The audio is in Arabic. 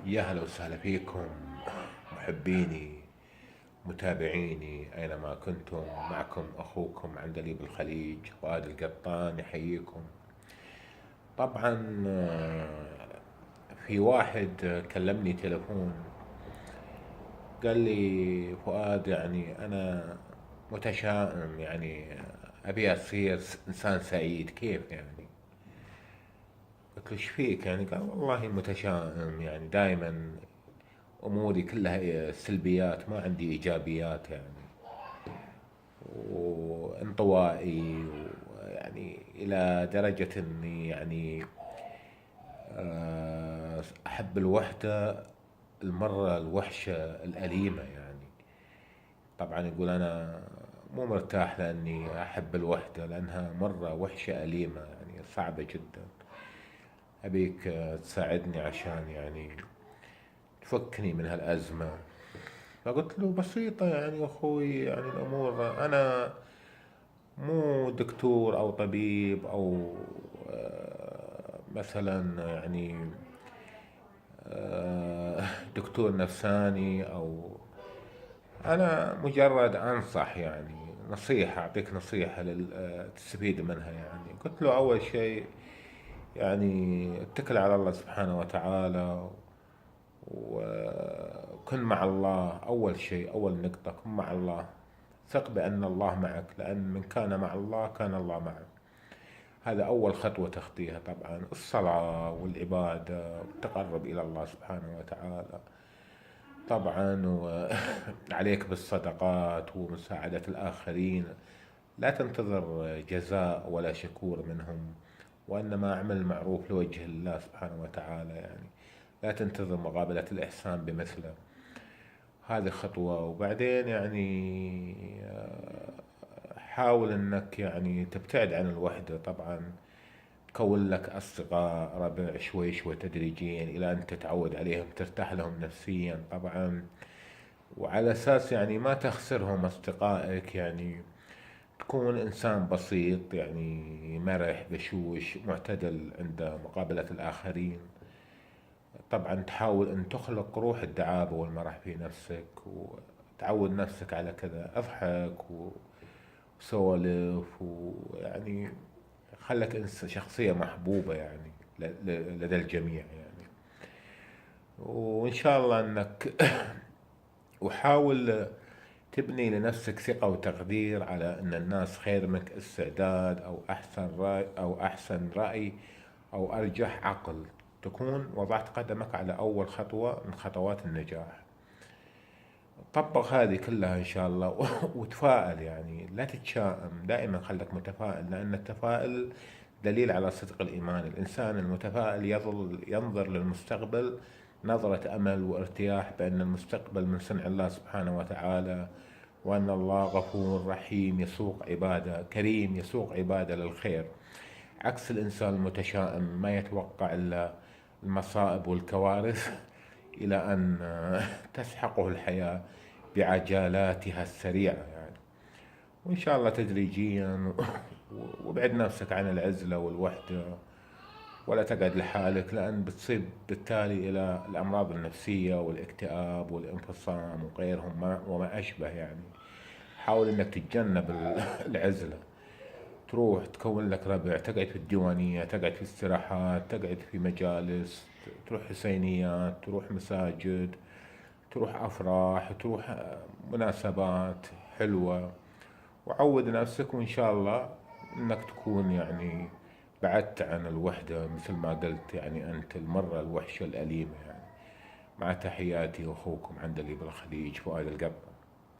يا هلا وسهلا فيكم محبيني متابعيني أينما كنتم. معكم أخوكم عندليب الخليج فؤاد القطان يحييكم. طبعا في واحد كلمني تلفون قال لي فؤاد يعني أنا متشائم، يعني أبي أصير إنسان سعيد، كيف يعني؟ قلت له ايش فيك يعني؟ قال والله متشائم، يعني دائما اموري كلها سلبيات، ما عندي ايجابيات يعني، وانطوائي، ويعني الى درجة اني يعني احب الوحدة المرة الوحشة الأليمة يعني. طبعا يقول انا مو مرتاح لاني احب الوحدة لانها مرة وحشة أليمة، يعني صعبة جدا. ابيك تساعدني عشان يعني تفكني من هالأزمة. فقلت له بسيطة يعني أخوي، يعني الأمور أنا مو دكتور أو طبيب أو مثلا يعني دكتور نفساني، أو أنا مجرد أنصح، يعني نصيحة، أعطيك نصيحة تستفيد منها. يعني قلت له أول شيء يعني اتكل على الله سبحانه وتعالى، وكن مع الله. أول شيء، أول نقطة، كن مع الله، ثق بأن الله معك، لأن من كان مع الله كان الله معه. هذا أول خطوة تخطيها. طبعا الصلاة والعبادة والتقرب إلى الله سبحانه وتعالى، طبعا وعليك بالصدقات ومساعدة الآخرين. لا تنتظر جزاء ولا شكور منهم، وإنما اعمل المعروف لوجه الله سبحانه وتعالى يعني. لا تنتظر مقابلة الإحسان بمثله. هذه خطوة. وبعدين يعني حاول انك يعني تبتعد عن الوحدة. طبعا تكون لك اصدقاء ربع شوي شوي تدريجيا الى ان تتعود عليهم، ترتاح لهم نفسيا طبعا، وعلى اساس يعني ما تخسرهم اصدقائك. يعني تكون انسان بسيط، يعني مرح بشوش معتدل عند مقابلة الاخرين. طبعا تحاول ان تخلق روح الدعابة والمرح في نفسك، وتعود نفسك على كذا. اضحك وسولف، ويعني خلك شخصية محبوبة يعني لدى الجميع يعني. وإن شاء الله أنك وحاول تبني لنفسك ثقة وتقدير على أن الناس خير منك استعداد، أو أحسن رأي أو أرجح عقل. تكون وضعت قدمك على أول خطوة من خطوات النجاح. طبق هذه كلها إن شاء الله وتفائل، يعني لا تتشائم، دائما خلك متفائل، لأن التفاؤل دليل على صدق الإيمان. الإنسان المتفائل يظل ينظر للمستقبل نظرة أمل وارتياح بأن المستقبل من صنع الله سبحانه وتعالى، وأن الله غفور رحيم يسوق عباده، كريم يسوق عباده للخير. عكس الإنسان المتشائم ما يتوقع إلا المصائب والكوارث إلى أن تسحقه الحياة بعجلاتها السريعة يعني. وإن شاء الله تدريجيا وابعد نفسك عن العزلة والوحدة، ولا تقعد لحالك، لأن بتصيب بالتالي إلى الأمراض النفسية والاكتئاب والانفصام وغيرهم وما أشبه يعني. حاول إنك تتجنب العزلة، تروح تكون لك ربع، تقعد في الديوانية، تقعد في استراحات، تقعد في مجالس، تروح حسينيات، تروح مساجد، تروح أفراح، تروح مناسبات حلوة. وعود نفسك، وإن شاء الله إنك تكون يعني بعدت عن الوحدة مثل ما قلت، يعني أنت المرة الوحشة الأليمة يعني. مع تحياتي أخوكم عندليب الخليج فؤاد القط.